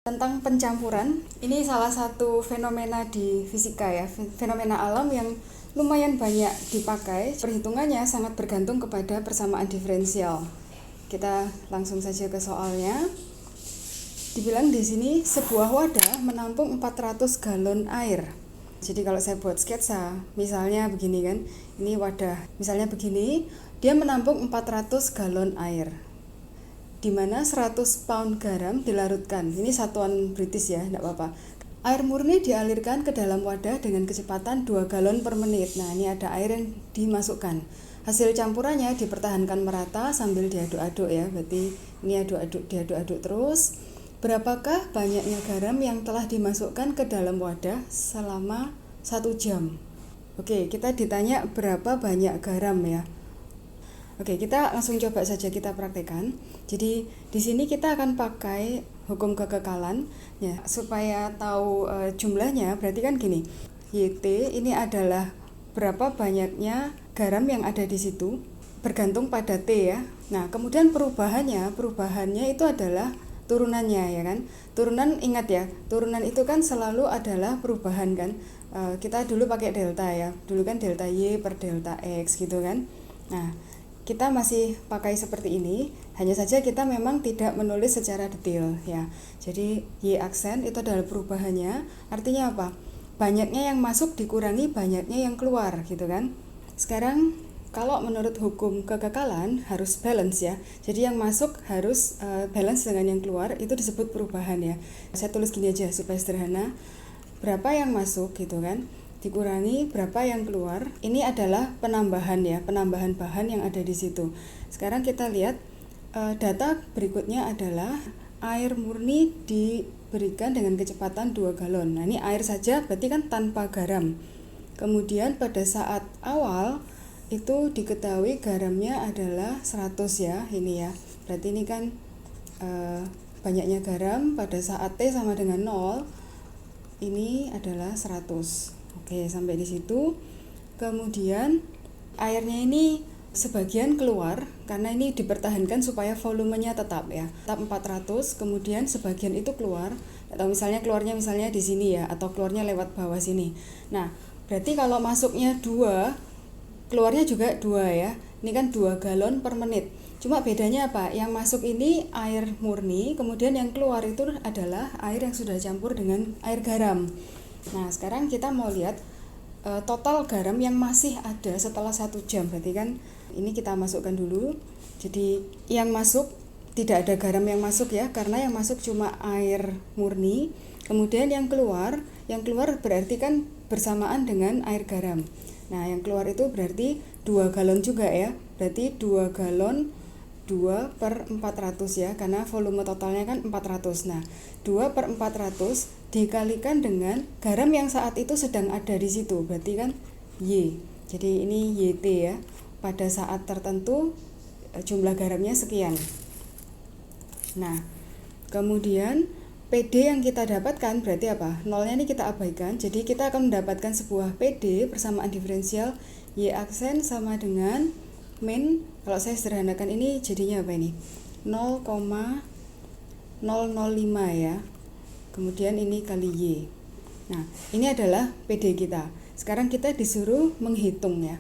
Tentang pencampuran, ini salah satu fenomena di fisika ya, fenomena alam yang lumayan banyak dipakai. Perhitungannya sangat bergantung kepada persamaan diferensial. Kita langsung saja ke soalnya. Dibilang di sini sebuah wadah menampung 400 galon air. Jadi kalau saya buat sketsa, misalnya begini kan, ini wadah, misalnya begini, dia menampung 400 galon air, di mana 100 pound garam dilarutkan. Ini satuan British ya, tidak apa-apa. Air murni dialirkan ke dalam wadah dengan kecepatan 2 galon per menit. Nah, ini ada air yang dimasukkan. Hasil campurannya dipertahankan merata sambil diaduk-aduk ya. Berarti ini diaduk-aduk terus. Berapakah banyaknya garam yang telah dimasukkan ke dalam wadah selama 1 jam? Oke, kita ditanya berapa banyak garam ya. Oke, kita langsung coba saja kita praktekkan. Jadi di sini kita akan pakai hukum kekekalan ya, supaya tahu jumlahnya. Berarti kan gini, YT ini adalah berapa banyaknya garam yang ada di situ bergantung pada T ya. Nah, kemudian perubahannya itu adalah turunannya ya kan. Turunan, ingat ya, turunan itu kan selalu adalah perubahan kan. Kita dulu pakai delta ya. Dulu kan delta Y per delta X gitu kan. Nah, kita masih pakai seperti ini, hanya saja kita memang tidak menulis secara detail ya. Jadi Y aksen itu adalah perubahannya. Artinya apa? Banyaknya yang masuk dikurangi banyaknya yang keluar gitu kan. Sekarang kalau menurut hukum kekekalan harus balance ya. Jadi yang masuk harus balance dengan yang keluar, itu disebut perubahan ya. Saya tulis gini aja supaya sederhana. Berapa yang masuk gitu kan, dikurangi berapa yang keluar. Ini adalah penambahan ya, penambahan bahan yang ada di situ. Sekarang kita lihat data berikutnya adalah air murni diberikan dengan kecepatan 2 galon. Nah, ini air saja berarti kan tanpa garam. Kemudian pada saat awal itu diketahui garamnya adalah 100 ya, ini ya. Berarti ini kan banyaknya garam pada saat T sama dengan 0, ini adalah 100. Oke, sampai di situ. Kemudian airnya ini sebagian keluar karena ini dipertahankan supaya volumenya tetap ya. Tetap 400, kemudian sebagian itu keluar. Atau misalnya keluarnya misalnya di sini ya, atau keluarnya lewat bawah sini. Nah, berarti kalau masuknya 2, keluarnya juga 2 ya. Ini kan 2 galon per menit. Cuma bedanya apa? Yang masuk ini air murni, kemudian yang keluar itu adalah air yang sudah campur dengan air garam. Nah, sekarang kita mau lihat total garam yang masih ada setelah 1 jam. Berarti kan ini kita masukkan dulu. Jadi yang masuk tidak ada garam yang masuk ya, karena yang masuk cuma air murni. Kemudian yang keluar berarti kan bersamaan dengan air garam. Nah, yang keluar itu berarti 2 galon juga ya. Berarti 2 galon 2 per 400 ya, karena volume totalnya kan 400. Nah, 2 per 400 dikalikan dengan garam yang saat itu sedang ada di situ, berarti kan Y. Jadi ini YT ya. Pada saat tertentu jumlah garamnya sekian. Nah, kemudian PD yang kita dapatkan berarti apa? Nolnya ini kita abaikan. Jadi kita akan mendapatkan sebuah PD persamaan diferensial Y aksen sama dengan min, kalau saya sederhanakan ini jadinya apa ini? 0,005 ya. Kemudian ini kali Y. Nah, ini adalah PD kita. Sekarang kita disuruh menghitung ya.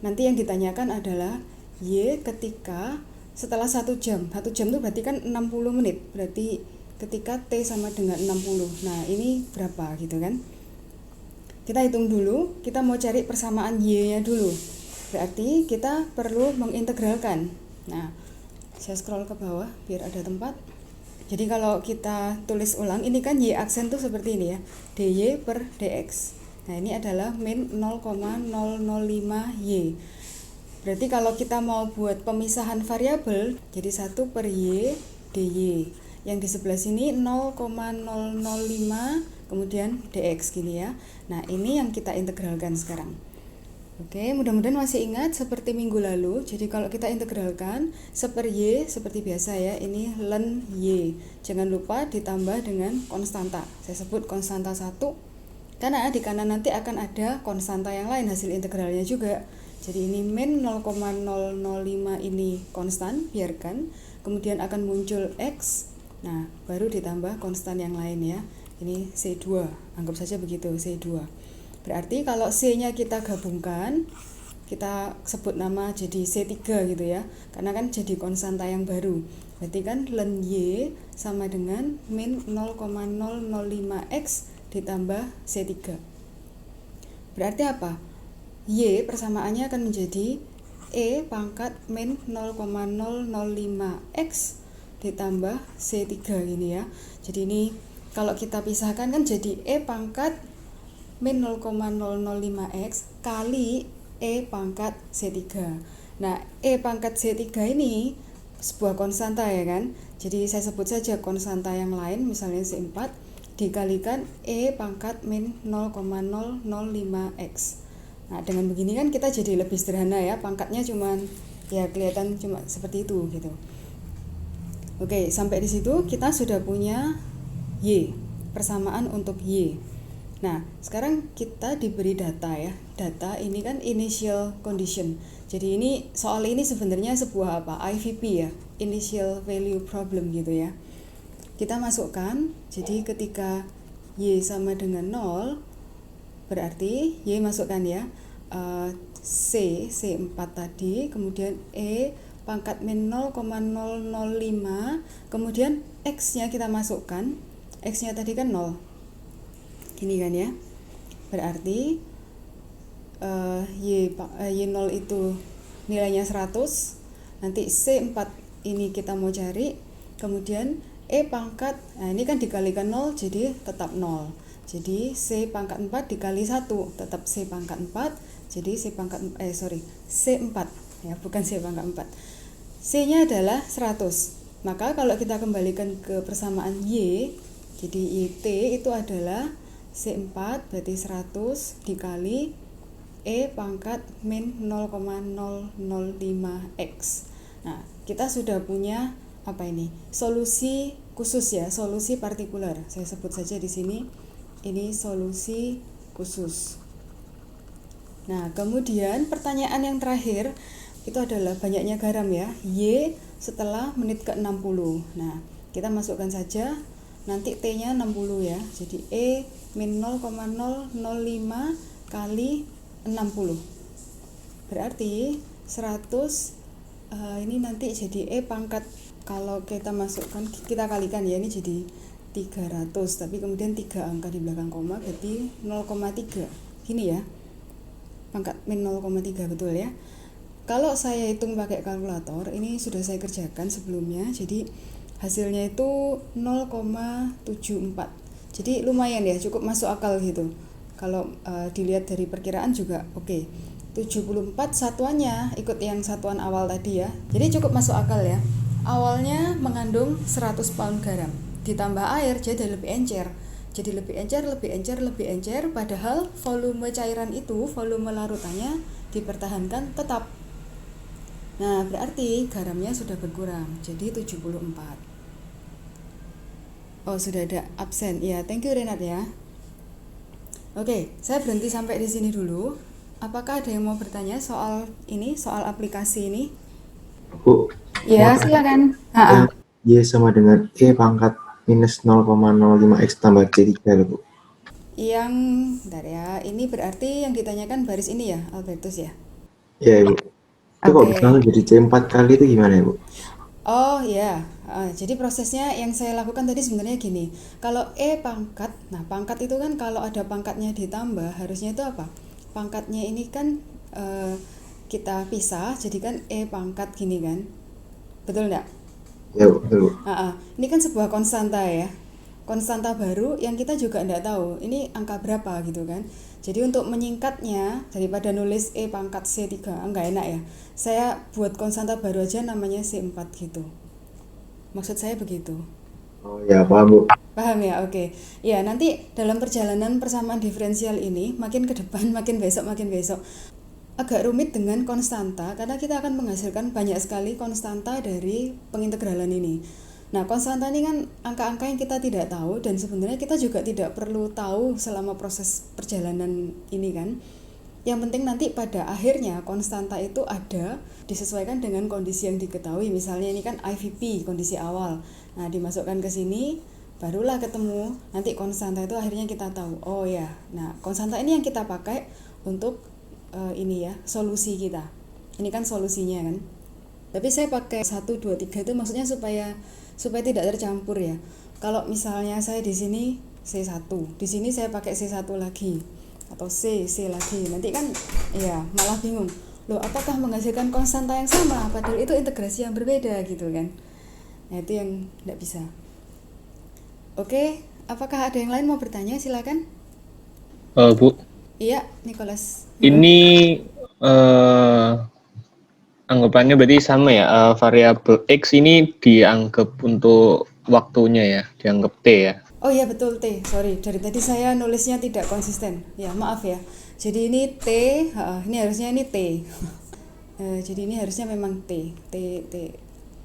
Nanti yang ditanyakan adalah Y ketika setelah 1 jam. 1 jam itu berarti kan 60 menit. Berarti ketika T sama dengan 60. Nah, ini berapa gitu kan? Kita hitung dulu. Kita mau cari persamaan Y-nya dulu. Berarti kita perlu mengintegralkan. Nah, saya scroll ke bawah biar ada tempat. Jadi kalau kita tulis ulang, ini kan Y aksen tuh seperti ini ya, dy per dx. Nah, ini adalah min 0,005 Y. Berarti kalau kita mau buat pemisahan variabel, jadi 1 per Y dy. Yang di sebelah sini 0,005 kemudian dx gini ya. Nah, ini yang kita integralkan sekarang. Oke, mudah-mudahan masih ingat seperti minggu lalu. Jadi kalau kita integralkan seper Y seperti biasa ya, ini ln Y. Jangan lupa ditambah dengan konstanta. Saya sebut konstanta 1 karena di kanan nanti akan ada konstanta yang lain hasil integralnya juga. Jadi ini min 0,005 ini konstan, biarkan. Kemudian akan muncul X Nah, baru ditambah konstan yang lain ya. Ini C2, anggap saja begitu, C2. Berarti kalau C-nya kita gabungkan, kita sebut nama jadi C3 gitu ya. Karena kan jadi konstanta yang baru. Berarti kan ln Y sama dengan min 0,005X ditambah C3. Berarti apa? Y persamaannya akan menjadi E pangkat min 0,005X ditambah C3 gini ya. Jadi ini kalau kita pisahkan kan jadi E pangkat min 0,005X kali E pangkat C3. Nah, E pangkat C3 ini sebuah konstanta ya kan. Jadi saya sebut saja konstanta yang lain, misalnya C4 dikalikan E pangkat min 0,005X. Nah, dengan begini kan kita jadi lebih sederhana ya, pangkatnya cuman ya kelihatan cuma seperti itu gitu. Oke, sampai di situ kita sudah punya Y, persamaan untuk Y. Nah, sekarang kita diberi data ya. Data ini kan initial condition. Jadi ini soal ini sebenarnya sebuah apa? IVP ya, initial value problem gitu ya. Kita masukkan, jadi ketika Y sama dengan 0, berarti Y masukkan ya, C4 tadi, kemudian E pangkat min 0,005, kemudian X-nya kita masukkan, X-nya tadi kan 0. Gini kan ya. Berarti Y0 itu nilainya 100. Nanti C4 ini kita mau cari, kemudian E pangkat, nah ini kan dikalikan 0 jadi tetap 0. Jadi C pangkat 4 dikali 1 tetap C pangkat 4. Jadi C4 ya, bukan C pangkat 4. C-nya adalah 100. Maka kalau kita kembalikan ke persamaan Y, jadi YT itu adalah C4 berarti 100 dikali E pangkat min 0,005X. Nah, kita sudah punya apa ini? Solusi khusus ya, solusi partikular. Saya sebut saja di sini ini solusi khusus. Nah, kemudian pertanyaan yang terakhir itu adalah banyaknya garam ya, Y setelah menit ke-60. Nah, kita masukkan saja nanti T-nya 60 ya. Jadi E min 0,005 kali 60. Berarti 100 ini nanti jadi E pangkat, kalau kita masukkan, kita kalikan ya, ini jadi 300, tapi kemudian 3 angka di belakang koma, berarti 0,3. Gini ya. Pangkat min 0,3 betul ya. Kalau saya hitung pakai kalkulator, ini sudah saya kerjakan sebelumnya, jadi hasilnya itu 0,74. Jadi lumayan ya, cukup masuk akal gitu. Kalau dilihat dari perkiraan juga oke. 74 satuannya ikut yang satuan awal tadi ya. Jadi cukup masuk akal ya. Awalnya mengandung 100 pound garam, ditambah air jadi lebih encer. Jadi lebih encer, padahal volume cairan itu, volume larutannya dipertahankan tetap. Nah, berarti garamnya sudah berkurang, jadi 74. Oh, sudah ada absen. Ya, thank you Renat ya. Oke, saya berhenti sampai di sini dulu. Apakah ada yang mau bertanya soal ini, soal aplikasi ini? Bu, Ya, silakan. yang Y sama dengan E pangkat minus 0,05X tambah C3 loh, Bu. Yang, bentar ya, ini berarti yang ditanyakan baris ini ya, Albertus ya? Ya, Bu. Itu kok bisa langsung jadi C4 kali itu gimana ya, Bu? Oh ya, jadi prosesnya yang saya lakukan tadi sebenarnya gini. Kalau E pangkat, nah pangkat itu kan kalau ada pangkatnya ditambah, harusnya itu apa? Pangkatnya ini kan kita pisah, jadi kan E pangkat gini kan? Betul nggak? Ya, Bu, betul, Bu. Ini kan sebuah konstanta ya. Konstanta baru yang kita juga nggak tahu ini angka berapa gitu kan. Jadi untuk menyingkatnya, daripada nulis E pangkat C3, nggak enak ya, saya buat konstanta baru aja namanya C4 gitu. Maksud saya begitu. Oh ya, paham, Bu. Paham ya? Oke. Ya, nanti dalam perjalanan persamaan diferensial ini makin ke depan, makin besok agak rumit dengan konstanta, karena kita akan menghasilkan banyak sekali konstanta dari pengintegralan ini. Nah, konstanta ini kan angka-angka yang kita tidak tahu, dan sebenarnya kita juga tidak perlu tahu selama proses perjalanan ini kan. Yang penting nanti pada akhirnya konstanta itu ada disesuaikan dengan kondisi yang diketahui. Misalnya ini kan IVP, kondisi awal. Nah, dimasukkan ke sini, barulah ketemu. Nanti konstanta itu akhirnya kita tahu. Oh ya, nah konstanta ini yang kita pakai untuk ini ya, solusi kita. Ini kan solusinya kan. Tapi saya pakai 1, 2, 3 itu maksudnya supaya tidak tercampur ya. Kalau misalnya saya di sini C1, di sini saya pakai C1 lagi atau C lagi, nanti kan ya malah bingung. Loh, apakah menghasilkan konstanta yang sama padahal itu integrasi yang berbeda gitu kan. Nah, itu yang tidak bisa. Oke, apakah ada yang lain mau bertanya? Silakan. Bu, Iya, Nicholas. ini anggapannya berarti sama ya, variabel X ini dianggap untuk waktunya ya, dianggap T ya. Oh iya betul T, sorry dari tadi saya nulisnya tidak konsisten, ya maaf ya. Jadi ini T, ini harusnya ini T. Jadi ini harusnya memang T.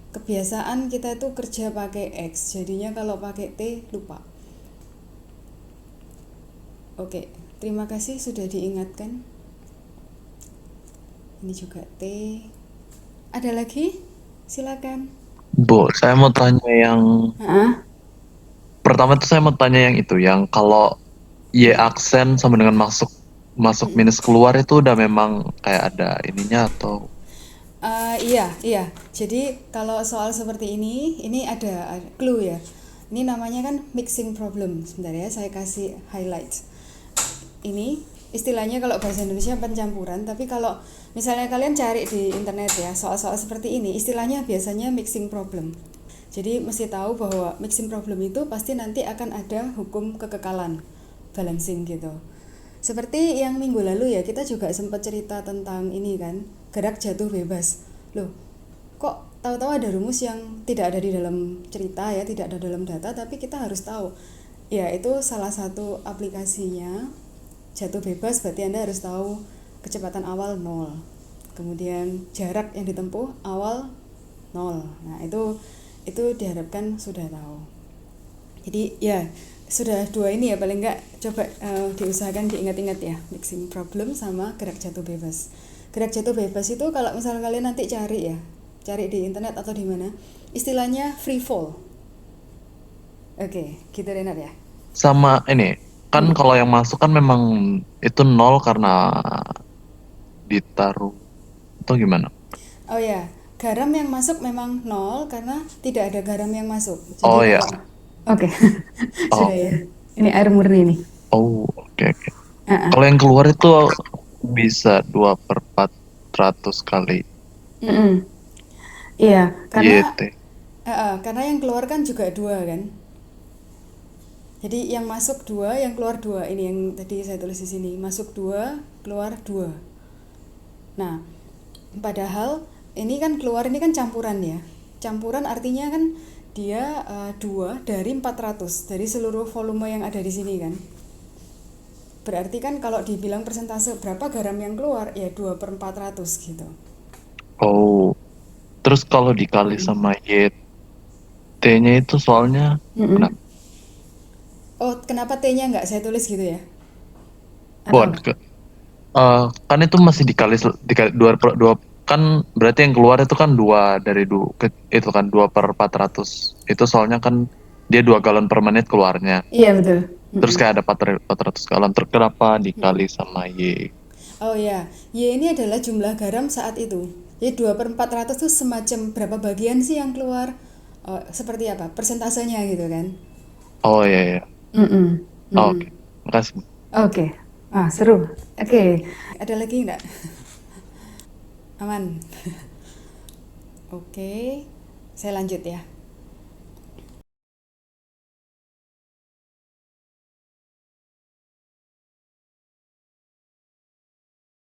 Kebiasaan kita itu kerja pakai X, jadinya kalau pakai T lupa. Oke, terima kasih sudah diingatkan. Ini juga T. Ada lagi? Silakan. Bu, saya mau tanya yang pertama itu saya mau tanya yang itu, yang kalau Y aksen sama dengan masuk minus keluar itu udah memang kayak ada ininya atau? Iya. Jadi kalau soal seperti ini ada clue ya. Ini namanya kan mixing problem. Sebentar ya, saya kasih highlight. Ini istilahnya kalau bahasa Indonesia pencampuran, tapi kalau misalnya kalian cari di internet ya, soal-soal seperti ini, istilahnya biasanya mixing problem. Jadi mesti tahu bahwa mixing problem itu pasti nanti akan ada hukum kekekalan, balancing gitu. Seperti yang minggu lalu ya, kita juga sempat cerita tentang ini kan, gerak jatuh bebas. Loh, kok tahu-tahu ada rumus yang tidak ada di dalam cerita ya, tidak ada dalam data, tapi kita harus tahu. Ya, itu salah satu aplikasinya. Jatuh bebas berarti Anda harus tahu kecepatan awal 0. Kemudian jarak yang ditempuh awal 0. Nah, itu diharapkan sudah tahu. Jadi ya sudah dua ini ya paling enggak coba diusahakan diingat-ingat ya, mixing problem sama gerak jatuh bebas. Gerak jatuh bebas itu kalau misalnya kalian nanti cari di internet atau di mana, istilahnya free fall. Oke, gitu Renat ya. Sama ini, kan kalau yang masuk kan memang itu 0 karena ditaruh atau gimana? Oh ya, garam yang masuk memang 0 karena tidak ada garam yang masuk. Jadi Oh ya. Oke. Oh. Sudah ya. Ini air murni nih. Oh, oke. Kalau yang keluar itu bisa 2/400 kali Iya, karena YT. karena yang keluar kan juga 2 kan. Jadi yang masuk 2, yang keluar 2. Ini yang tadi saya tulis di sini. Masuk 2, keluar 2. Nah, padahal ini kan keluar ini kan campuran ya. Campuran artinya kan dia 2 dari 400 dari seluruh volume yang ada di sini kan. Berarti kan kalau dibilang persentase berapa garam yang keluar ya 2/400 gitu. Oh, terus kalau dikali sama YT-nya itu soalnya kenapa? Oh, kenapa T-nya nggak saya tulis gitu ya? Buat kan itu masih dikali 2 kan berarti yang keluar itu kan 2 dari itu kan 2/400. Itu soalnya kan dia 2 galon per menit keluarnya. Iya betul. Terus kayak ada 400 galon. Kenapa dikali sama Y? Oh ya, Y ini adalah jumlah garam saat itu. Jadi 2/400 itu semacam berapa bagian sih yang keluar? Seperti apa? Persentasenya gitu kan? Oh iya. Oke. Makasih. Oke. Seru. Oke. Ada lagi enggak? Aman. Oke. Saya lanjut ya.